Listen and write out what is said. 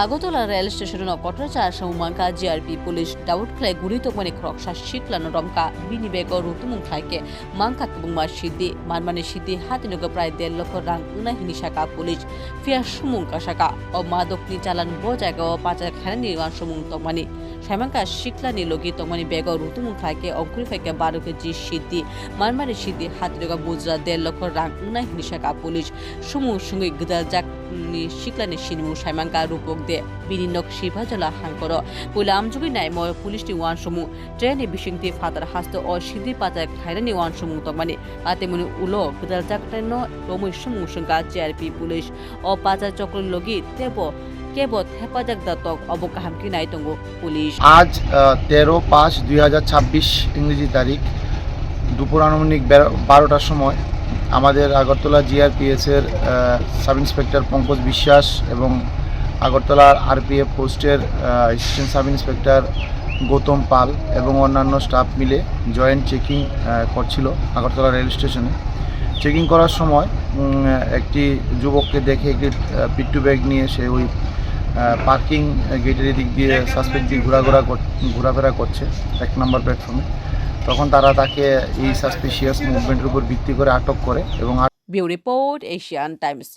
Agartala rail station পট্টাচার সমুমাংকা GRP police দাউদ খ্লাই গুরি তকমানি খ্রকসা শিকলানো রমকা বিনি বেগ রুতুমুং খ্লাইকে মাংকা কবুংমা সিদ্ধি মানমানি সিদ্ধি হাতিনগ প্রায় 1.5 লক্ষ রাং উনাহিনি শাখা পুলিশ ফিয়া সুমুংকা শাখা ও মাদকনি চালান ব জায়গা পাচার খানানি ওয়ান সুমুং তকমানি সাইমাংকা শিকলানি লগি তকমানি বেগ রুতুমুং খ্লাইকে অঙ্কুরি ফাইকে 12 কেজি সিদ্ধি মানমানি সিদ্ধি হাতিনগ বুজরা 1.5 লক্ষ রাং উনাহিনি শাখা পুলিশ সুমুং সুঙ্গি গদা জাক শিকলানি সিনিমু সাইমাংকা রূপক দে বিনি nok Shibajala Hankoro, Pulam Juginai Mo Police Wan Sumu, Jenny Bishingti Father Hasto or Shidi Patak Hairani Wan Sumu Tomani, Atemunu Ulo, Kudajakano, Romu Sumu Shunga, JRP Police, or Pata Chokol Logi, Tebo, Kebot, Hepajak Datok, Obokahamki Naitongo, Police. আজ 13/5/2026 ইংরেজি তারিখ দুপুর আনুমানিক 12টার সময় আমাদের Agartala GRPS এর sub inspector Pankaj বিশ্বাস এবং আগরতলার আরপিএফ পোস্টের অ্যাসিস্ট্যান্ট সাব ইন্সপেক্টর গৌতম পাল এবং অন্যান্য স্টাফ মিলে জয়েন্ট চেকিং করছিল আগরতলা রেল স্টেশনে। চেকিং করার সময় একটি যুবককে দেখে একটি পিট্টু ব্যাগ নিয়ে সে ওই পার্কিং গেটের দিক দিয়ে সাসপেক্টলি ঘোরাফেরা করছে 1 নম্বর প্ল্যাটফর্মে। তখন তারা তাকে এই সাসপিশিয়াস মুভমেন্টের উপর ভিত্তি করে আটক করে এবং Bureau Report, Asian Times.